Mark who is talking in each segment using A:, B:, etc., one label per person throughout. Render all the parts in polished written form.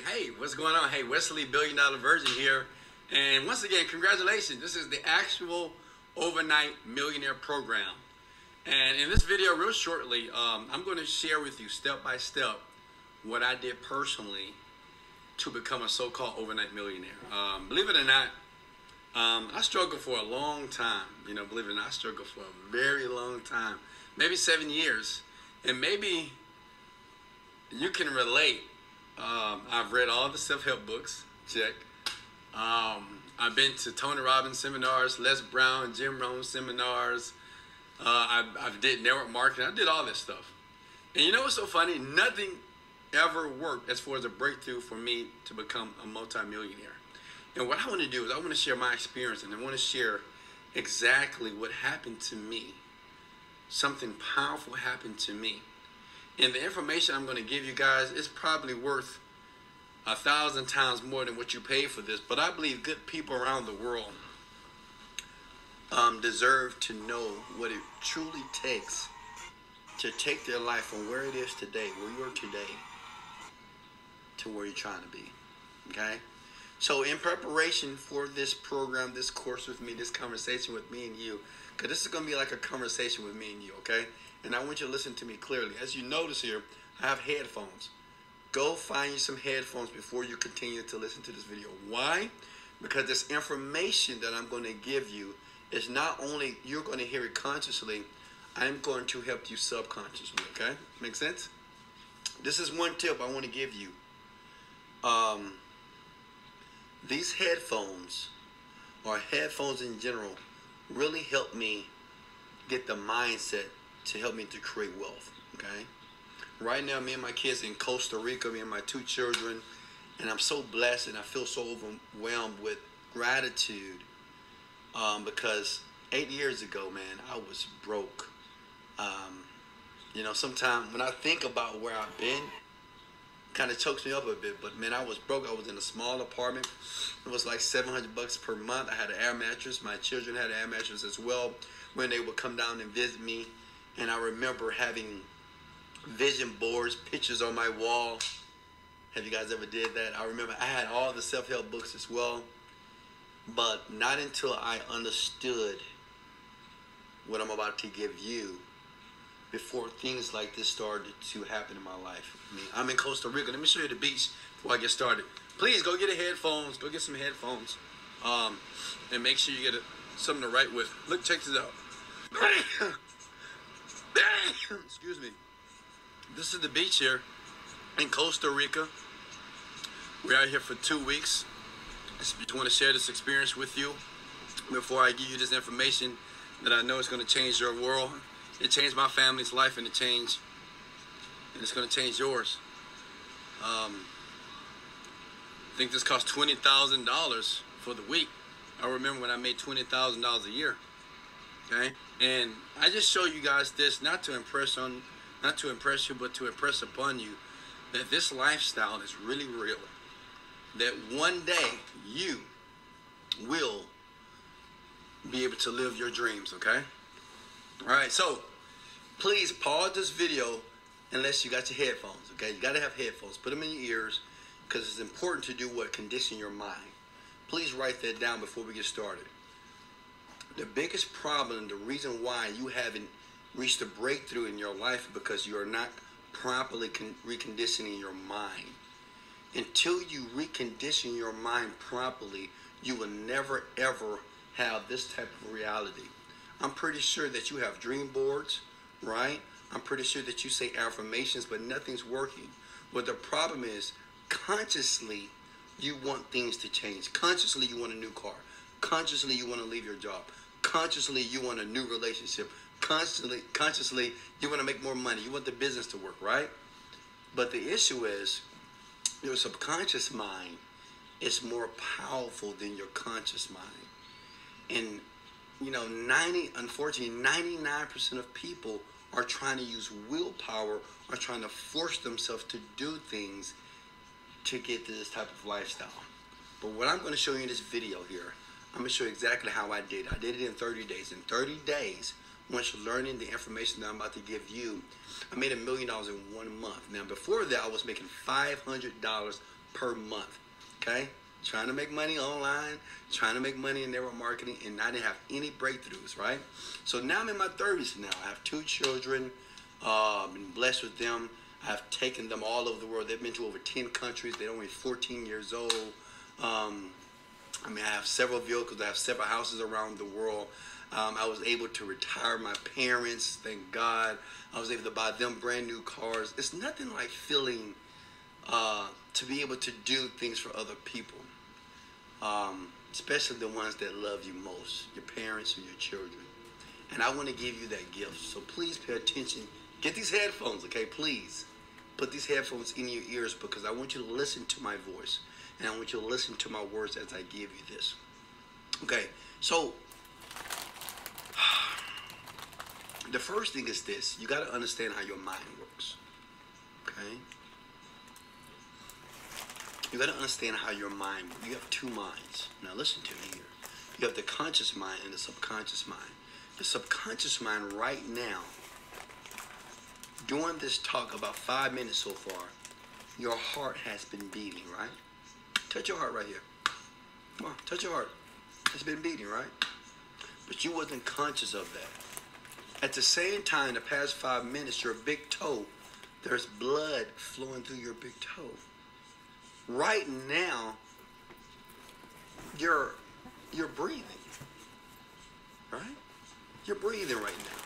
A: Hey, what's going on? Hey, Wesley, Billionaire Virgin here. And once again, congratulations. This is the actual overnight millionaire program. And in this video, real shortly, I'm going to share with you step by step what I did personally to become a so-called overnight millionaire. Believe it or not, I struggled for a long time. Believe it or not, I struggled for a very long time, maybe 7 years. And maybe you can relate. I've read all the self-help books, check. I've been to Tony Robbins seminars, Les Brown, Jim Rohn seminars. I did network marketing. I did all this stuff. And you know what's so funny? Nothing ever worked as far as a breakthrough for me to become a multimillionaire. And what I want to do is I want to share my experience, and I want to share exactly what happened to me. Something powerful happened to me. And the information I'm going to give you guys is probably worth 1,000 times more than what you pay for this. But I believe good people around the world deserve to know what it truly takes to take their life from where it is today, where you are today, to where you're trying to be. Okay? So in preparation for this program, this course with me, this conversation with me and you, because this is going to be like a conversation with me and you, okay? And I want you to listen to me clearly. As you notice here, I have headphones. Go find you some headphones before you continue to listen to this video. Why? Because this information that I'm going to give you is not only you're going to hear it consciously, I'm going to help you subconsciously, okay? Make sense? This is one tip I want to give you. These headphones, or headphones in general, really help me get the mindset to help me to create wealth, okay? Right now, me and my kids in Costa Rica, me and my 2 children, and I'm so blessed and I feel so overwhelmed with gratitude because 8 years ago, man, I was broke. Sometimes when I think about where I've been, kind of chokes me up a bit, but man, I was broke. I was in a small apartment. It was like $700 per month. I had an air mattress. My children had an air mattress as well when they would come down and visit me. And I remember having vision boards, pictures on my wall. Have you guys ever did that? I remember I had all the self-help books as well. But not until I understood what I'm about to give you before things like this started to happen in my life. I'm in Costa Rica. Let me show you the beach before I get started. Please go get headphones. Go get some headphones. And make sure you get something to write with. Look, check this out. Excuse me. This is the beach here in Costa Rica. We're out here for 2 weeks. I just want to share this experience with you before I give you this information that I know is going to change your world. It changed my family's life, and it's going to change yours. I think this cost $20,000 for the week. I remember when I made $20,000 a year. Okay, and I just show you guys this not to impress you, but to impress upon you that this lifestyle is really real. That one day you will be able to live your dreams. Okay. All right, so please pause this video unless you got your headphones, okay? You got to have headphones. Put them in your ears because it's important to do what? Condition your mind. Please write that down before we get started. The biggest problem, the reason why you haven't reached a breakthrough in your life is because you are not properly reconditioning your mind. Until you recondition your mind properly, you will never, ever have this type of reality. I'm pretty sure that you have dream boards, right? I'm pretty sure that you say affirmations, but nothing's working. But the problem is, consciously, you want things to change. Consciously, you want a new car. Consciously, you want to leave your job. Consciously, you want a new relationship. Consciously, you want to make more money. You want the business to work, right? But the issue is, your subconscious mind is more powerful than your conscious mind. And unfortunately, 99% of people are trying to use willpower, are trying to force themselves to do things to get to this type of lifestyle. But what I'm going to show you in this video here, I'm going to show you exactly how I did it. I did it in 30 days. In 30 days, once you're learning the information that I'm about to give you, I made $1 million in 1 month. Now, before that, I was making $500 per month. Okay? Trying to make money online, trying to make money in network marketing, and I didn't have any breakthroughs, right? So now I'm in my 30s now. I have 2 children. Been blessed with them. I've taken them all over the world. They've been to over 10 countries. They're only 14 years old. I have several vehicles. I have several houses around the world. I was able to retire my parents, thank God. I was able to buy them brand new cars. It's nothing like feeling to be able to do things for other people, especially the ones that love you most, your parents or your children. And I want to give you that gift. So please pay attention. Get these headphones, okay? Please put these headphones in your ears, because I want you to listen to my voice. And I want you to listen to my words as I give you this. Okay, so the first thing is this. You got to understand how your mind works. Okay? You got to understand how your mind works. You have 2 minds. Now listen to me here. You have the conscious mind and the subconscious mind. The subconscious mind right now, during this talk, about 5 minutes so far, your heart has been beating, right? Touch your heart right here. Come on, touch your heart. It's been beating, right? But you wasn't conscious of that. At the same time, the past 5 minutes, your big toe, there's blood flowing through your big toe. Right now, you're breathing, right? You're breathing right now.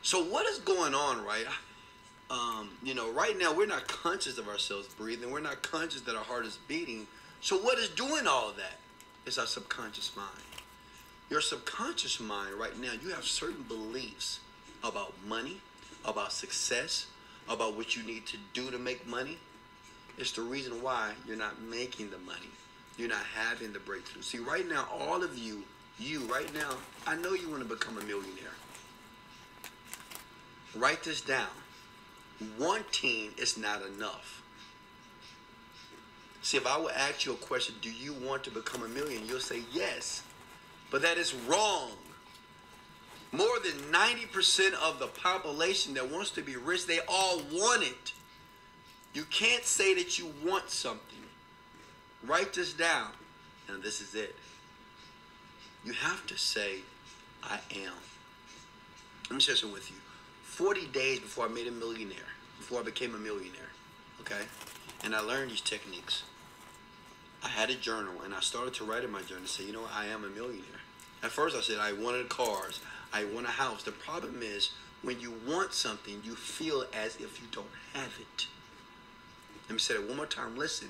A: So what is going on, right? Right now we're not conscious of ourselves breathing. We're not conscious that our heart is beating. So what is doing all of that? It's our subconscious mind. Your subconscious mind right now, you have certain beliefs about money, about success, about what you need to do to make money. It's the reason why you're not making the money. You're not having the breakthrough. See, right now, all of you right now, I know you want to become a millionaire. Write this down. Wanting is not enough. See, if I would ask you a question, do you want to become a millionaire? You'll say yes. But that is wrong. More than 90% of the population that wants to be rich, they all want it. You can't say that you want something. Write this down. Now this is it. You have to say, I am. Let me share something with you. 40 days before I made a millionaire, before I became a millionaire, okay? And I learned these techniques. I had a journal, and I started to write in my journal and say, you know what, I am a millionaire. At first I said I wanted cars, I want a house. The problem is, when you want something, you feel as if you don't have it. Let me say that one more time. Listen,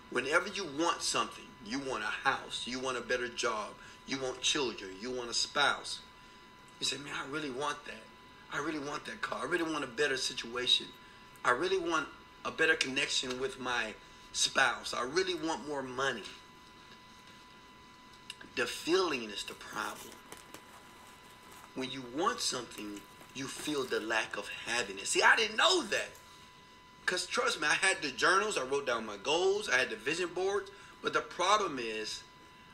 A: whenever you want something, you want a house, you want a better job, you want children, you want a spouse. You say, man, I really want that. I really want that car. I really want a better situation. I really want a better connection with my spouse. I really want more money. The feeling is the problem. When you want something, you feel the lack of having it. See, I didn't know that. Because trust me, I had the journals. I wrote down my goals. I had the vision boards. But the problem is,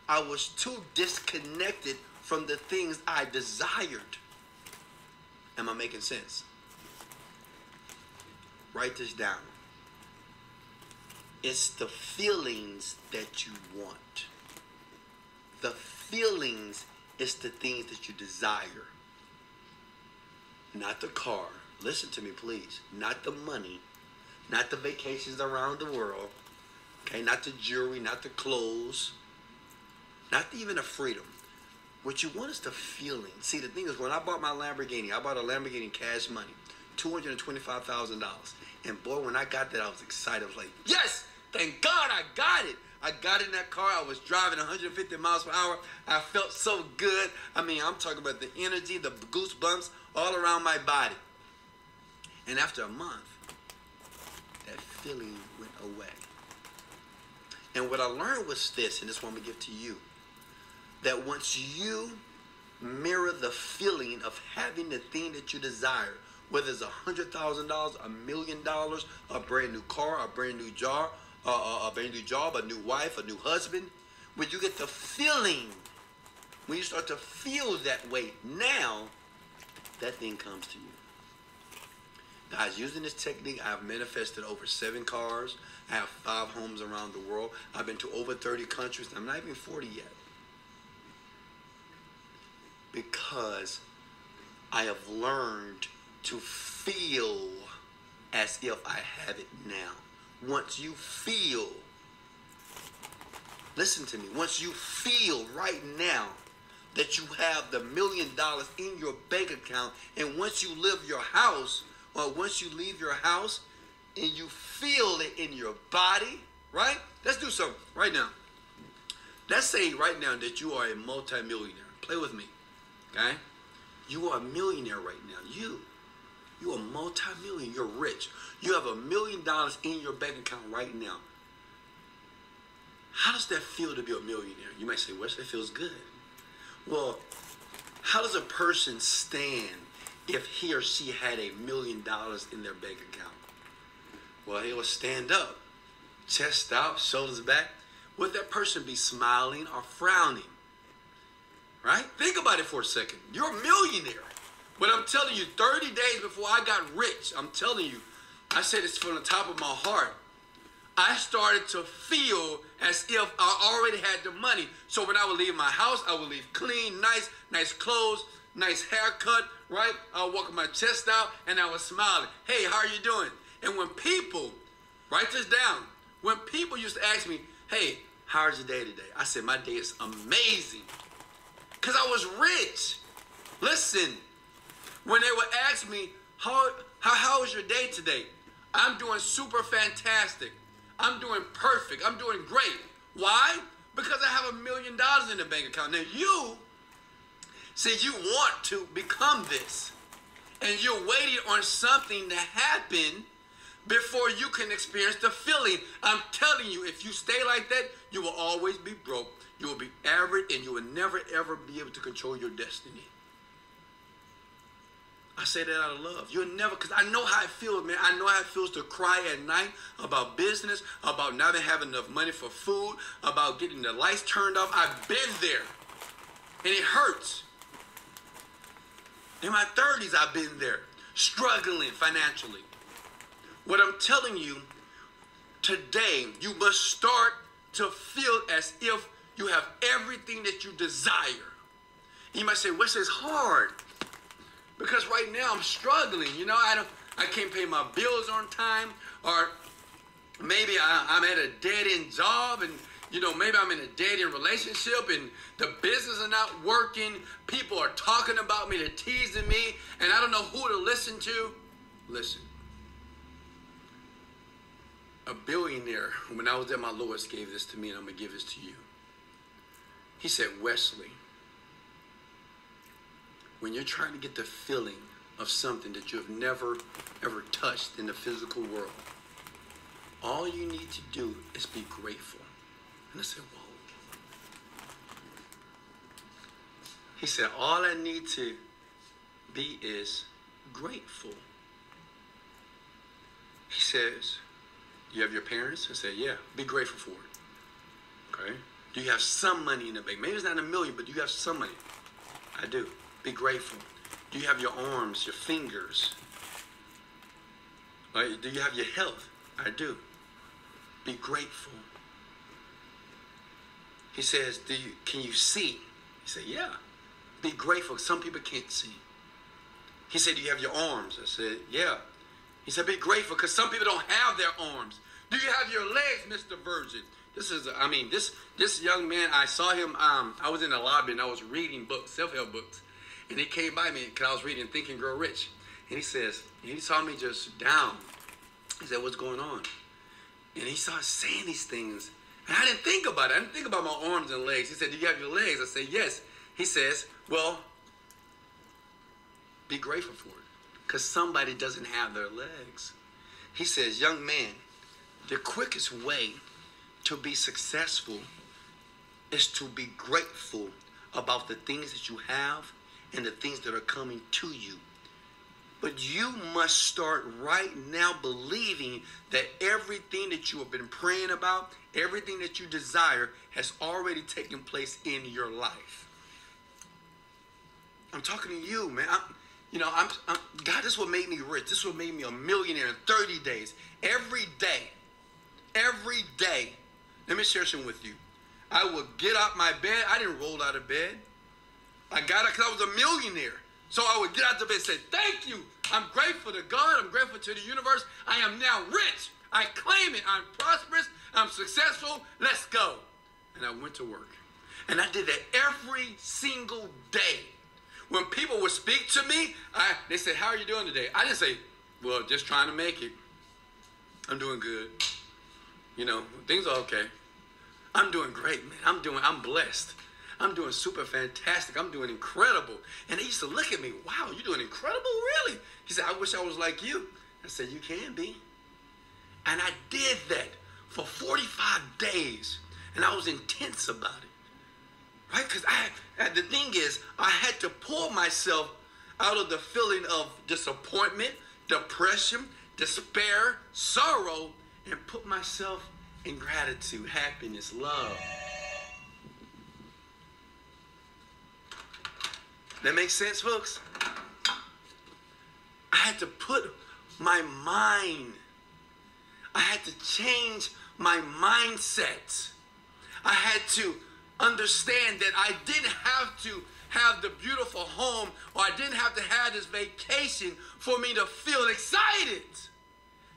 A: I was too disconnected from the things I desired. Am I making sense? Write this down. It's the feelings that you want. The feelings is the things that you desire. Not the car. Listen to me, please. Not the money. Not the vacations around the world. Okay, not the jewelry, not the clothes. Not even the freedom. What you want is the feeling. See, the thing is, when I bought my Lamborghini, I bought a Lamborghini cash money, $225,000. And boy, when I got that, I was excited. I was like, yes, thank God I got it. I got in that car. I was driving 150 miles per hour. I felt so good. I mean, I'm talking about the energy, the goosebumps all around my body. And after a month, that feeling went away. And what I learned was this, and this one we give to you, that once you mirror the feeling of having the thing that you desire, whether it's $100,000, $1 million, a brand new car, a brand new job, a new wife, a new husband, when you get the feeling, when you start to feel that way, now that thing comes to you. Guys, using this technique, I've manifested over 7 cars. I have 5 homes around the world. I've been to over 30 countries. I'm not even 40 yet. Because I have learned to feel as if I have it now. Once you feel, listen to me, once you feel right now that you have the $1 million in your bank account, and once you leave your house, or once you leave your house and you feel it in your body, right? Let's do something right now. Let's say right now that you are a multimillionaire. Play with me, okay? You are a millionaire right now. You are multi-million. You're rich. You have $1 million in your bank account right now. How does that feel to be a millionaire? You might say, Wesley, that feels good. Well, how does a person stand if he or she had $1 million in their bank account? Well, he will stand up, chest out, shoulders back. Would that person be smiling or frowning? Right? Think about it for a second. You're a millionaire. But I'm telling you, 30 days before I got rich, I'm telling you, I say this from the top of my heart, I started to feel as if I already had the money. So when I would leave my house, I would leave clean, nice clothes, nice haircut, right? I would walk with my chest out and I was smiling. Hey, how are you doing? And when people, write this down, when people used to ask me, hey, how's your day today? I said, my day is amazing. Because I was rich. Listen, when they would ask me, how was your day today? I'm doing super fantastic. I'm doing perfect. I'm doing great. Why? Because I have $1 million in the bank account. Now you, see, you want to become this. And you're waiting on something to happen before you can experience the feeling. I'm telling you, if you stay like that, you will always be broke. You will be average, and you will never, ever be able to control your destiny. I say that out of love. You'll never, because I know how it feels, man. I know how it feels to cry at night about business, about not having enough money for food, about getting the lights turned off. I've been there, and it hurts. In my 30s, I've been there, struggling financially. What I'm telling you, today, you must start to feel as if you have everything that you desire. You might say, Wes, it's hard. Because right now I'm struggling, you know, I can't pay my bills on time, or maybe I'm at a dead-end job, and you know, maybe I'm in a dead-end relationship, and the business is not working. People are talking about me, they're teasing me, and I don't know who to listen to. Listen, a billionaire, when I was at my lowest, gave this to me, and I'm gonna give this to you. He said, Wesley, when you're trying to get the feeling of something that you have never, ever touched in the physical world, all you need to do is be grateful. And I said, whoa. He said, all I need to be is grateful. He says, you have your parents? I said, yeah, be grateful for it. Okay? Do you have some money in the bank? Maybe it's not $1 million, but do you have some money? I do. Be grateful. Do you have your arms, your fingers? Do you have your health? I do. Be grateful. He says, can you see? He said, yeah. Be grateful. Some people can't see. He said, do you have your arms? I said, yeah. He said, be grateful, because some people don't have their arms. Do you have your legs, Mr. Virgin? This young man, I saw him, I was in the lobby and I was reading books, self-help books. And he came by me because I was reading Think and Grow Rich. And he says, he saw me just down. He said, what's going on? And he started saying these things. And I didn't think about it. I didn't think about my arms and legs. He said, do you have your legs? I said, yes. He says, well, be grateful for it, because somebody doesn't have their legs. He says, young man, the quickest way to be successful is to be grateful about the things that you have and the things that are coming to you. But you must start right now believing that everything that you have been praying about, everything that you desire, has already taken place in your life. I'm talking to you, man. You know, God, this is what made me rich. This is what made me a millionaire in 30 days. Every day, let me share something with you. I would get out my bed. I didn't roll out of bed. I got it because I was a millionaire. So I would get out of bed and say, thank you. I'm grateful to God. I'm grateful to the universe. I am now rich. I claim it. I'm prosperous. I'm successful. Let's go. And I went to work. And I did that every single day. When people would speak to me, they said, how are you doing today? I didn't say, well, just trying to make it. I'm doing good. You know, things are okay. I'm doing great, man. I'm blessed. I'm doing super fantastic. I'm doing incredible. And they used to look at me, wow, you're doing incredible, really? He said, I wish I was like you. I said, you can be. And I did that for 45 days. And I was intense about it. Right? Because the thing is, I had to pull myself out of the feeling of disappointment, depression, despair, sorrow, and put myself in gratitude, happiness, love. That makes sense, folks? I had to put my mind, I had to change my mindset. I had to understand that I didn't have to have the beautiful home, or I didn't have to have this vacation for me to feel excited.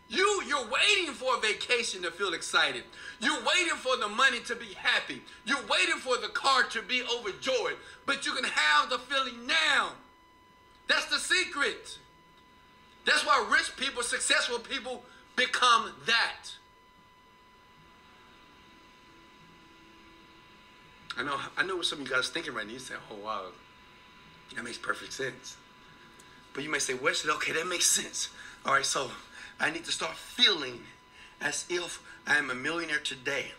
A: You're waiting for a vacation to feel excited. You're waiting for the money to be happy. You're waiting for the car to be overjoyed. But you can have the feeling now. That's the secret. That's why rich people, successful people become that. I know what some of you guys are thinking right now. You say, oh, wow, that makes perfect sense. But you may say, Wesley, okay, that makes sense. All right, so I need to start feeling as if I am a millionaire today.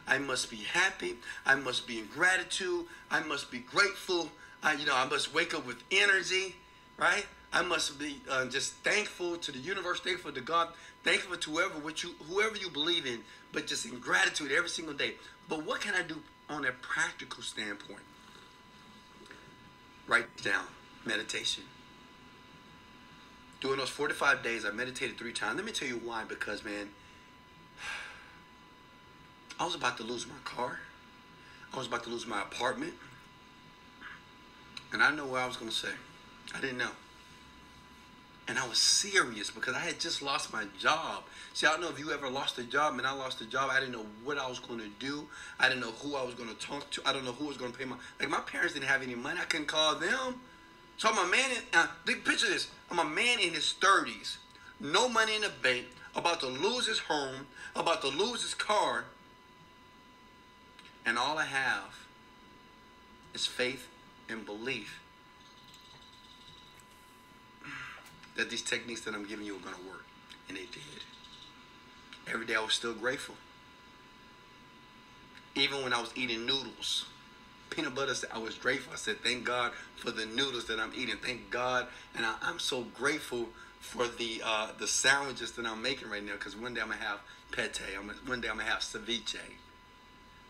A: I must be happy. I must be in gratitude. I must be grateful. I must wake up with energy, right? I must be just thankful to the universe, thankful to God, thankful to whoever you believe in, but just in gratitude every single day. But what can I do on a practical standpoint? Write down meditation. During those 45 days, I meditated 3 times. Let me tell you why. Because, man, I was about to lose my car. I was about to lose my apartment. And I didn't know what I was going to say. I didn't know. And I was serious because I had just lost my job. See, I don't know if you ever lost a job. Man, I lost a job. I didn't know what I was going to do. I didn't know who I was going to talk to. I don't know who was going to pay my parents didn't have any money. I couldn't call them. So I'm a man picture this. I'm a man in his 30s, no money in the bank, about to lose his home, about to lose his car, and all I have is faith and belief that these techniques that I'm giving you are going to work. And they did. Every day I was still grateful. Even when I was eating noodles, peanut butter, I was grateful. I said, thank God for the noodles that I'm eating. Thank God. And I'm so grateful for the sandwiches that I'm making right now, because one day I'm going to have pate. One day I'm going to have ceviche.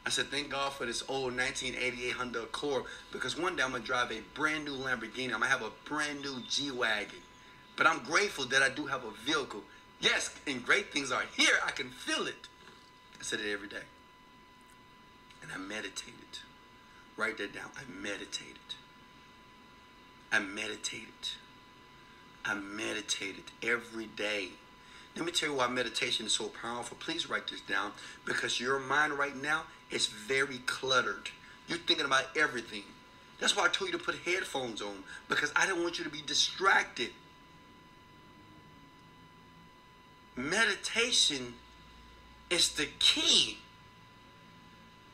A: I said, thank God for this old 1988 Honda Accord, because one day I'm going to drive a brand new Lamborghini. I'm going to have a brand new G-Wagon. But I'm grateful that I do have a vehicle. Yes, and great things are here. I can feel it. I said it every day. And I meditated. Write that down. I meditated. I meditated. I meditated every day. Let me tell you why meditation is so powerful. Please write this down, because your mind right now is very cluttered. You're thinking about everything. That's why I told you to put headphones on, because I didn't want you to be distracted. Meditation is the key.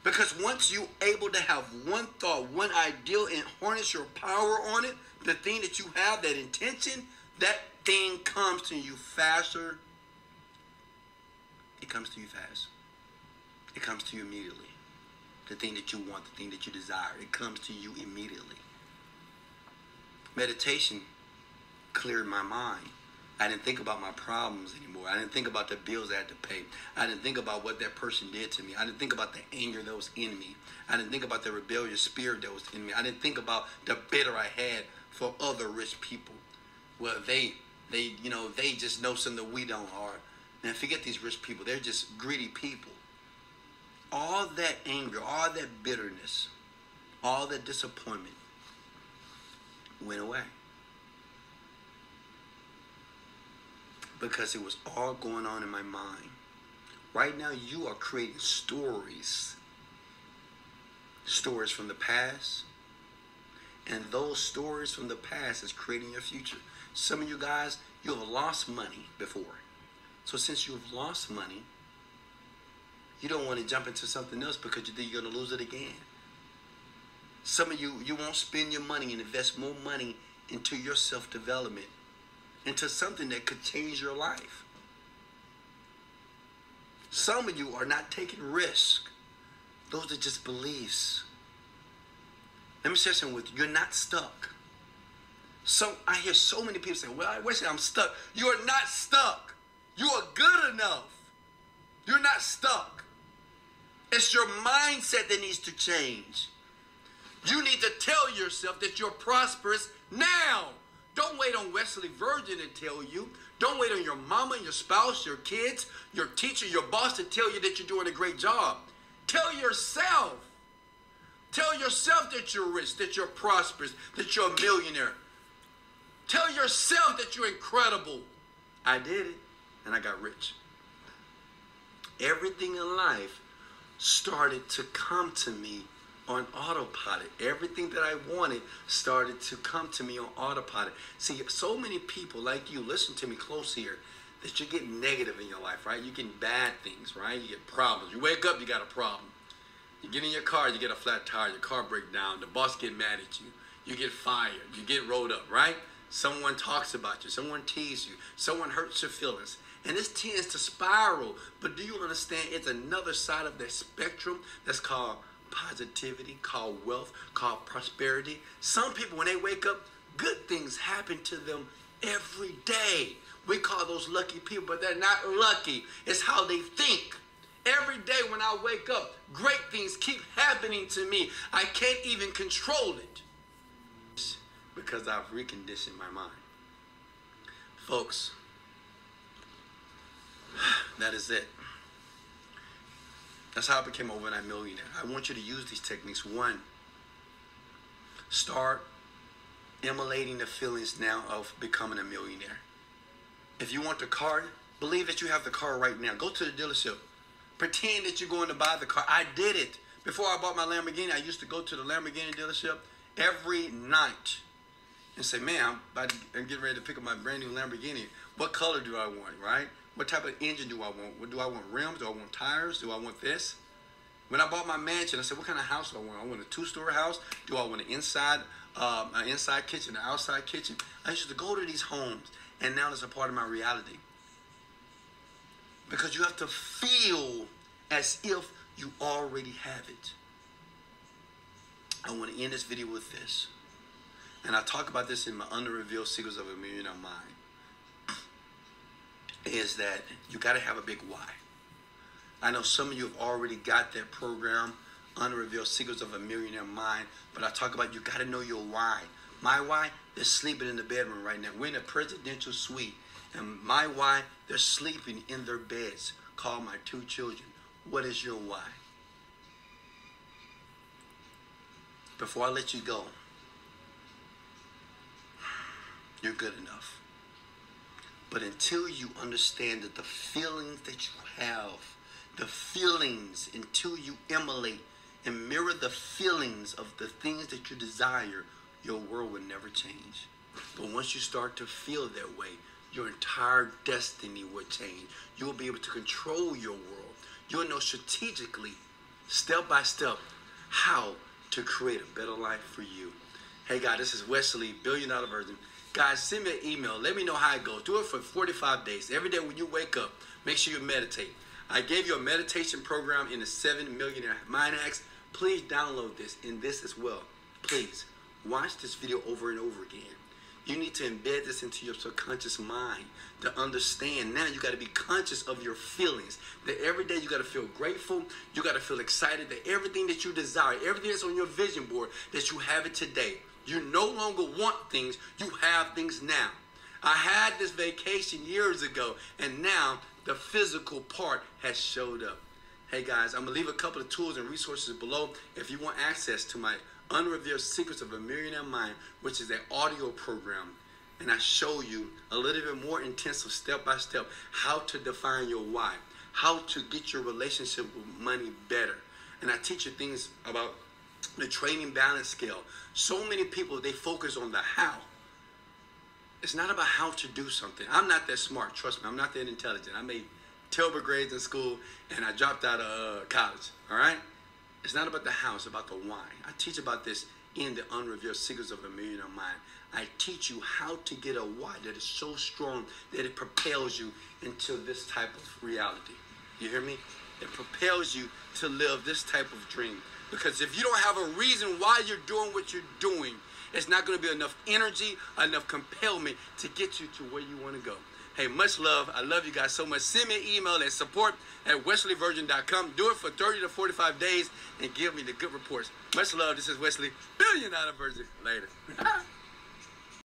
A: Because once you're able to have one thought, one ideal, and harness your power on it, the thing that you have, that intention, that thing comes to you faster. It comes to you fast. It comes to you immediately. The thing that you want, the thing that you desire, it comes to you immediately. Meditation cleared my mind. I didn't think about my problems anymore. I didn't think about the bills I had to pay. I didn't think about what that person did to me. I didn't think about the anger that was in me. I didn't think about the rebellious spirit that was in me. I didn't think about the bitter I had for other rich people. well, they just know something that we don't. Or, man, forget these rich people. They're just greedy people. All that anger, all that bitterness, all that disappointment went away. Because it was all going on in my mind. Right now, you are creating stories. Stories from the past. And those stories from the past is creating your future. Some of you guys, you have lost money before. So since you've lost money, you don't want to jump into something else because you think you're going to lose it again. Some of you, you won't spend your money and invest more money into your self-development, into something that could change your life. Some of you are not taking risks. Those are just beliefs. Let me share something with you. You're not stuck. So I hear so many people say, well, I wish I'm stuck. You are not stuck. You are good enough. You're not stuck. It's your mindset that needs to change. You need to tell yourself that you're prosperous now. Don't wait on Wesley Virgin to tell you. Don't wait on your mama, your spouse, your kids, your teacher, your boss to tell you that you're doing a great job. Tell yourself. Tell yourself that you're rich, that you're prosperous, that you're a millionaire. Tell yourself that you're incredible. I did it, and I got rich. Everything in life started to come to me on autopilot. Everything that I wanted started to come to me on autopilot. See, so many people like you, listen to me close here, that you're getting negative in your life, right? You're getting bad things, right? You get problems. You wake up, you got a problem. You get in your car, you get a flat tire, your car breaks down, the boss get mad at you, you get fired, you get rolled up, right? Someone talks about you, someone teases you, someone hurts your feelings. And this tends to spiral, but do you understand it's another side of that spectrum that's called positivity, called wealth, called prosperity? Some people, when they wake up, good things happen to them every day. We call those lucky people, but they're not lucky. It's how they think. Every day when I wake up, great things keep happening to me. I can't even control it because I've reconditioned my mind. Folks, that is it. That's how I became an overnight millionaire. I want you to use these techniques. One, start emulating the feelings now of becoming a millionaire. If you want the car, believe that you have the car right now. Go to the dealership. Pretend that you're going to buy the car. I did it. Before I bought my Lamborghini, I used to go to the Lamborghini dealership every night and say, man, I'm getting ready to pick up my brand new Lamborghini. What color do I want, right? What type of engine do I want? What do I want? Rims? Do I want tires? Do I want this? When I bought my mansion, I said, what kind of house do I want? I want a 2-story house. Do I want an inside kitchen, an outside kitchen? I used to go to these homes, and now it's a part of my reality. Because you have to feel as if you already have it. I want to end this video with this. And I talk about this in my Under-Revealed Secrets of a Millionaire Mind. Is that you got to have a big why. I know some of you have already got that program, Under-Revealed Secrets of a Millionaire Mind. But I talk about you got to know your why. My why? They're sleeping in the bedroom right now. We're in a presidential suite. And my why, they're sleeping in their beds. Call my 2 children. What is your why? Before I let you go, you're good enough. But until you understand that the feelings that you have, the feelings, until you emulate and mirror the feelings of the things that you desire, your world will never change. But once you start to feel that way, your entire destiny will change. You will be able to control your world. You'll know strategically, step by step, how to create a better life for you. Hey guys, this is Wesley, Billionaire Virgin. Guys, send me an email. Let me know how it goes. Do it for 45 days. Every day when you wake up, make sure you meditate. I gave you a meditation program in the 7 Millionaire Mind Hacks. Please download this and this as well. Please watch this video over and over again. You need to embed this into your subconscious mind to understand. Now you got to be conscious of your feelings. That every day you got to feel grateful. You got to feel excited that everything that you desire, everything that's on your vision board, that you have it today. You no longer want things. You have things now. I had this vacation years ago, and now the physical part has showed up. Hey guys, I'm going to leave a couple of tools and resources below if you want access to my Unrevealed Secrets of a Millionaire Mind, which is an audio program. And I show you a little bit more intensive, step-by-step, how to define your why, how to get your relationship with money better. And I teach you things about the trading balance scale. So many people, they focus on the how. It's not about how to do something. I'm not that smart, trust me. I'm not that intelligent. I made terrible grades in school, and I dropped out of college, all right? It's not about the how, it's about the why. I teach about this in the Unrevealed Secrets of a Millionaire Mind. I teach you how to get a why that is so strong that it propels you into this type of reality. You hear me? It propels you to live this type of dream. Because if you don't have a reason why you're doing what you're doing, it's not going to be enough energy, enough compellment to get you to where you want to go. Hey, much love. I love you guys so much. Send me an email at support@wesleyvirgin.com. Do it for 30 to 45 days and give me the good reports. Much love. This is Wesley, Billionaire Virgin. Later.